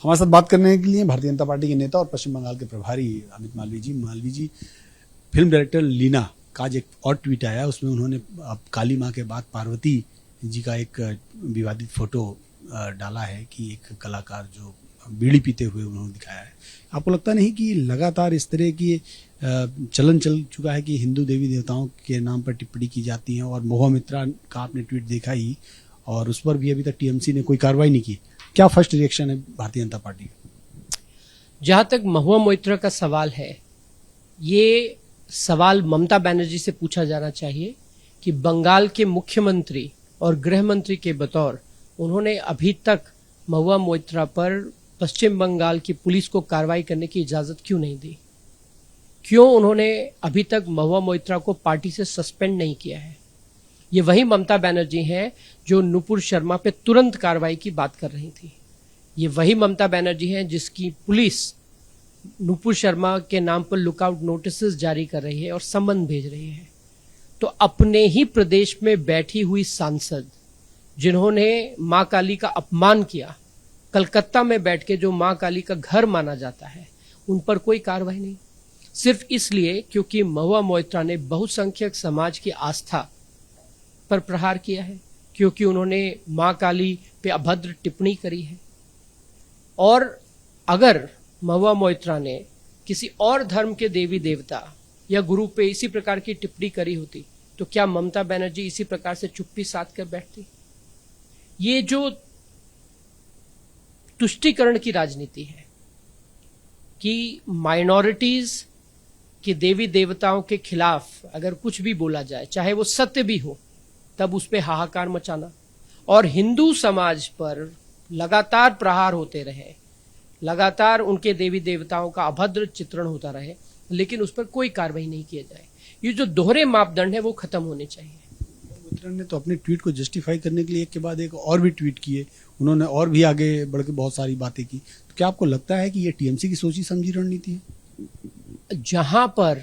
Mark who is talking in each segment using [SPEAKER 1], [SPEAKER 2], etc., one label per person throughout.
[SPEAKER 1] हमारे साथ बात करने के लिए भारतीय जनता पार्टी के नेता और पश्चिम बंगाल के प्रभारी अमित मालवीय जी, फिल्म डायरेक्टर लीना का आज एक और ट्वीट आया, उसमें उन्होंने अब काली माँ के बाद पार्वती जी का एक विवादित फोटो डाला है कि एक कलाकार जो बीड़ी पीते हुए उन्होंने दिखाया है। आपको लगता नहीं कि लगातार इस तरह की चलन चल चुका है कि हिंदू देवी देवताओं के नाम पर टिप्पणी की जाती है, और महुआ मोइत्रा का आपने ट्वीट देखा ही, और उस पर भी अभी तक टीएमसी ने कोई कार्रवाई नहीं की। क्या फर्स्ट रिएक्शन है भारतीय जनता पार्टी का?
[SPEAKER 2] जहां तक महुआ मोइत्रा का सवाल है, ये सवाल ममता बनर्जी से पूछा जाना चाहिए कि बंगाल के मुख्यमंत्री और गृह मंत्री के बतौर उन्होंने अभी तक महुआ मोइत्रा पर पश्चिम बंगाल की पुलिस को कार्रवाई करने की इजाजत क्यों नहीं दी? क्यों उन्होंने अभी तक महुआ मोइत्रा को पार्टी से सस्पेंड नहीं किया है? ये वही ममता बनर्जी हैं जो नुपुर शर्मा पे तुरंत कार्रवाई की बात कर रही थी। ये वही ममता बनर्जी हैं जिसकी पुलिस नुपुर शर्मा के नाम पर लुकआउट नोटिसेस जारी कर रही है और सम्मन भेज रही है। तो अपने ही प्रदेश में बैठी हुई सांसद जिन्होंने मां काली का अपमान किया, कलकत्ता में बैठ के जो मां काली का घर माना जाता है, उन पर कोई कार्रवाई नहीं, सिर्फ इसलिए क्योंकि महुआ मोइत्रा ने बहुसंख्यक समाज की आस्था पर प्रहार किया है, क्योंकि उन्होंने मां काली पे अभद्र टिप्पणी करी है। और अगर महुआ मोइत्रा ने किसी और धर्म के देवी देवता या गुरु पे इसी प्रकार की टिप्पणी करी होती तो क्या ममता बनर्जी इसी प्रकार से चुप्पी साध कर बैठती? ये जो तुष्टीकरण की राजनीति है कि माइनॉरिटीज के देवी देवताओं के खिलाफ अगर कुछ भी बोला जाए, चाहे वो सत्य भी हो, तब उस पे हाहाकार मचाना, और हिंदू समाज पर लगातार प्रहार होते रहे, लगातार उनके देवी देवताओं का अभद्र चित्रण होता रहे, लेकिन उस पर कोई कार्रवाई नहीं किया जाए। ये जो दोहरे मापदंड है वो खत्म होने चाहिए।
[SPEAKER 1] मोइत्रा ने तो अपने ट्वीट को जस्टिफाई करने के लिए एक के बाद एक और भी ट्वीट किए, उन्होंने और भी आगे बढ़ के बहुत सारी बातें की। तो क्या आपको लगता है कि ये टीएमसी की सोची समझी रणनीति है?
[SPEAKER 2] जहां पर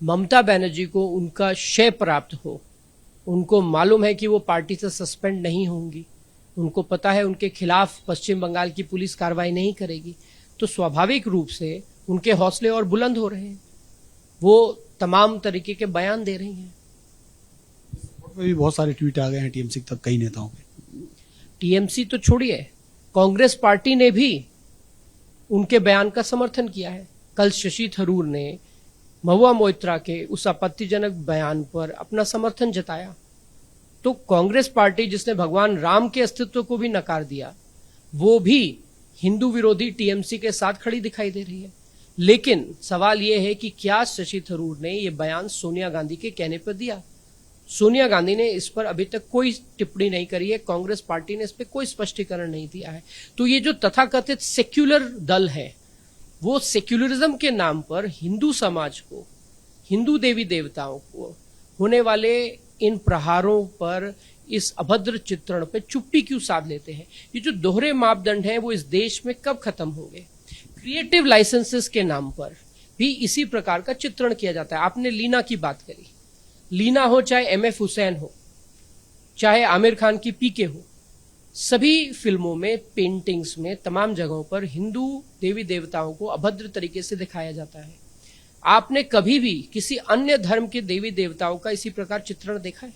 [SPEAKER 2] ममता बनर्जी को उनका श्रेय प्राप्त हो, उनको मालूम है कि वो पार्टी से सस्पेंड नहीं होंगी, उनको पता है उनके खिलाफ पश्चिम बंगाल की पुलिस कार्रवाई नहीं करेगी, तो स्वाभाविक रूप से उनके हौसले और बुलंद हो रहे हैं, वो तमाम तरीके के बयान दे रही हैं।
[SPEAKER 1] भी बहुत सारे ट्वीट आ गए हैं टीएमसी तक कई नेताओं के।
[SPEAKER 2] टीएमसी तो छोड़िए, कांग्रेस पार्टी ने भी उनके बयान का समर्थन किया है। कल शशि थरूर ने महुआ मोइत्रा के उस आपत्तिजनक बयान पर अपना समर्थन जताया। तो कांग्रेस पार्टी जिसने भगवान राम के अस्तित्व को भी नकार दिया, वो भी हिंदू विरोधी टीएमसी के साथ खड़ी दिखाई दे रही है। लेकिन सवाल यह है कि क्या शशि थरूर ने यह बयान सोनिया गांधी के कहने पर दिया? सोनिया गांधी ने इस पर अभी तक कोई टिप्पणी नहीं करी है, कांग्रेस पार्टी ने इस पर कोई स्पष्टीकरण नहीं दिया है। तो ये जो तथाकथित सेक्युलर दल है, वो सेक्युलरिज्म के नाम पर हिंदू समाज को, हिंदू देवी देवताओं को होने वाले इन प्रहारों पर, इस अभद्र चित्रण पे चुप्पी क्यों साध लेते हैं? ये जो दोहरे मापदंड हैं वो इस देश में कब खत्म होंगे? क्रिएटिव लाइसेंसेस के नाम पर भी इसी प्रकार का चित्रण किया जाता है। आपने लीना की बात करी, लीना हो चाहे एमएफ हुसैन हो, चाहे आमिर खान की पीके हो, सभी फिल्मों में, पेंटिंग्स में, तमाम जगहों पर हिंदू देवी देवताओं को अभद्र तरीके से दिखाया जाता है। आपने कभी भी किसी अन्य धर्म के देवी देवताओं का इसी प्रकार चित्रण देखा है?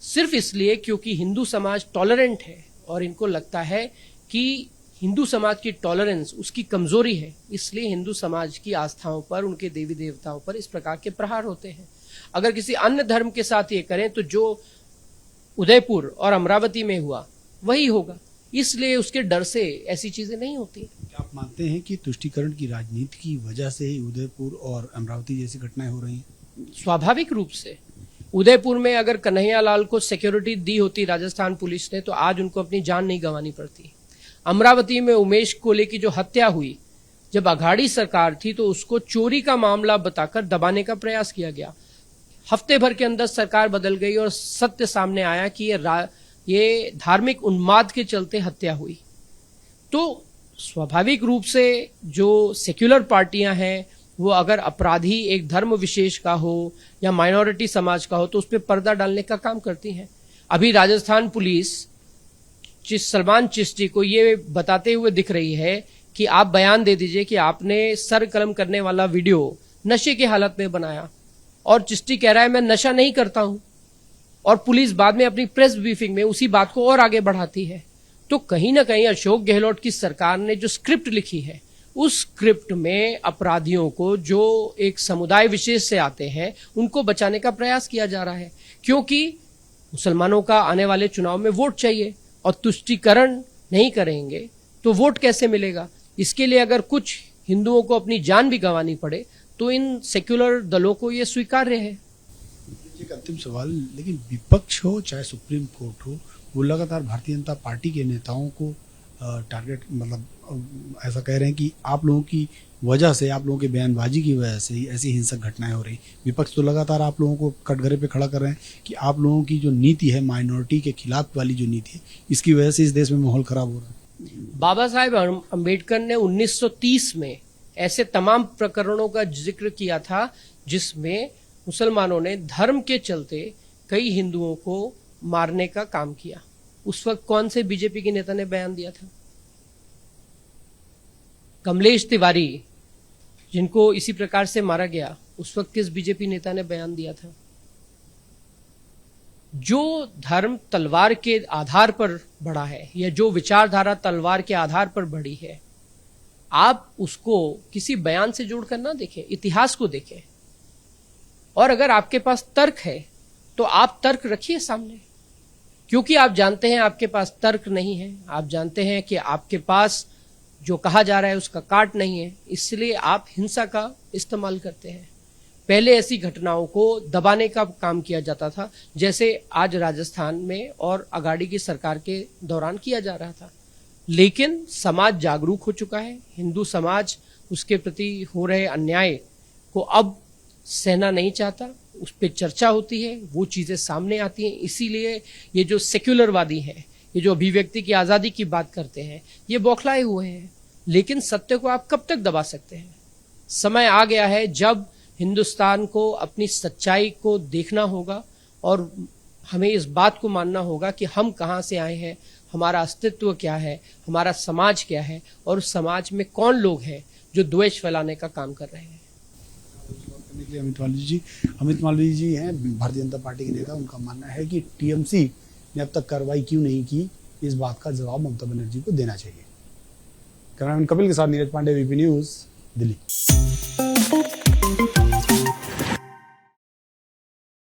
[SPEAKER 2] सिर्फ इसलिए क्योंकि हिंदू समाज टॉलरेंट है और इनको लगता है कि हिंदू समाज की टॉलरेंस उसकी कमजोरी है, इसलिए हिंदू समाज की आस्थाओं पर, उनके देवी देवताओं पर इस प्रकार के प्रहार होते हैं। अगर किसी अन्य धर्म के साथ ये करें तो जो उदयपुर और अमरावती में हुआ वही होगा, इसलिए उसके डर से ऐसी चीजें नहीं होती।
[SPEAKER 1] क्या आप मानते हैं कि तुष्टीकरण की राजनीति की वजह से ही उदयपुर और अमरावती जैसी घटनाएं हो रही हैं?
[SPEAKER 2] स्वाभाविक रूप से उदयपुर में अगर कन्हैया लाल को सिक्योरिटी दी होती राजस्थान पुलिस ने, तो आज उनको अपनी जान नहीं गंवानी पड़ती। अमरावती में उमेश कोले की जो हत्या हुई, जब अघाड़ी सरकार थी तो उसको चोरी का मामला बताकर दबाने का प्रयास किया गया। हफ्ते भर के अंदर सरकार बदल गई और सत्य सामने आया कि ये धार्मिक उन्माद के चलते हत्या हुई। तो स्वाभाविक रूप से जो सेक्युलर पार्टियां हैं, वो अगर अपराधी एक धर्म विशेष का हो या माइनॉरिटी समाज का हो तो उस पर पर्दा डालने का काम करती हैं। अभी राजस्थान पुलिस सलमान चिश्ती को ये बताते हुए दिख रही है कि आप बयान दे दीजिए कि आपने सर कलम करने वाला वीडियो नशे की हालत में बनाया, और चिश्ती कह रहा है मैं नशा नहीं करता हूं, और पुलिस बाद में अपनी प्रेस ब्रीफिंग में उसी बात को और आगे बढ़ाती है। तो कहीं ना कहीं अशोक गहलोत की सरकार ने जो स्क्रिप्ट लिखी है, उस स्क्रिप्ट में अपराधियों को जो एक समुदाय विशेष से आते हैं उनको बचाने का प्रयास किया जा रहा है, क्योंकि मुसलमानों का आने वाले चुनाव में वोट चाहिए और तुष्टीकरण नहीं करेंगे तो वोट कैसे मिलेगा। इसके लिए अगर कुछ हिंदुओं को अपनी जान भी गंवानी पड़े तो इन सेक्युलर दलों को यह स्वीकार्य है।
[SPEAKER 1] एक अंतिम सवाल, लेकिन विपक्ष हो चाहे सुप्रीम कोर्ट हो, वो लगातार भारतीय जनता पार्टी के नेताओं को टारगेट मतलब ऐसा कह रहे हैं कि आप लोगों की वजह से, आप लोगों के बयानबाजी की वजह से ऐसी हिंसक घटनाएं हो रही। विपक्ष तो लगातार आप लोगों को कटघरे पे खड़ा कर रहे हैं कि आप लोगों की जो नीति है, माइनॉरिटी के खिलाफ वाली जो नीति है, इसकी वजह से इस देश में माहौल खराब हो रहा है।
[SPEAKER 2] बाबा साहेब अम्बेडकर ने 1930 में ऐसे तमाम प्रकरणों का जिक्र किया था जिसमें मुसलमानों ने धर्म के चलते कई हिंदुओं को मारने का काम किया। उस वक्त कौन से बीजेपी के नेता ने बयान दिया था? कमलेश तिवारी, जिनको इसी प्रकार से मारा गया, उस वक्त किस बीजेपी नेता ने बयान दिया था? जो धर्म तलवार के आधार पर बढ़ा है या जो विचारधारा तलवार के आधार पर बढ़ी है, आप उसको किसी बयान से जोड़कर ना देखें, इतिहास को देखें। और अगर आपके पास तर्क है तो आप तर्क रखिए सामने, क्योंकि आप जानते हैं आपके पास तर्क नहीं है, आप जानते हैं कि आपके पास जो कहा जा रहा है उसका काट नहीं है, इसलिए आप हिंसा का इस्तेमाल करते हैं। पहले ऐसी घटनाओं को दबाने का काम किया जाता था, जैसे आज राजस्थान में और अगाड़ी की सरकार के दौरान किया जा रहा था। लेकिन समाज जागरूक हो चुका है, हिंदू समाज उसके प्रति हो रहे अन्याय को अब सहना नहीं चाहता, उस पर चर्चा होती है, वो चीजें सामने आती हैं। इसीलिए ये जो सेक्युलरवादी हैं, ये जो अभिव्यक्ति की आजादी की बात करते हैं, ये बौखलाए हुए हैं। लेकिन सत्य को आप कब तक दबा सकते हैं? समय आ गया है जब हिंदुस्तान को अपनी सच्चाई को देखना होगा और हमें इस बात को मानना होगा कि हम कहां से आए हैं, हमारा अस्तित्व क्या है, हमारा समाज क्या है, और उस समाज में कौन लोग हैं जो द्वेष फैलाने का काम कर रहे हैं।
[SPEAKER 1] अमित मालवीय जी हैं भारतीय जनता पार्टी के नेता। उनका मानना है कि टीएमसी ने अब तक कार्रवाई क्यों नहीं की, इस बात का जवाब ममता बनर्जी को देना चाहिए। कैमरामैन कपिल के साथ नीरज पांडे, वीपी न्यूज, दिल्ली।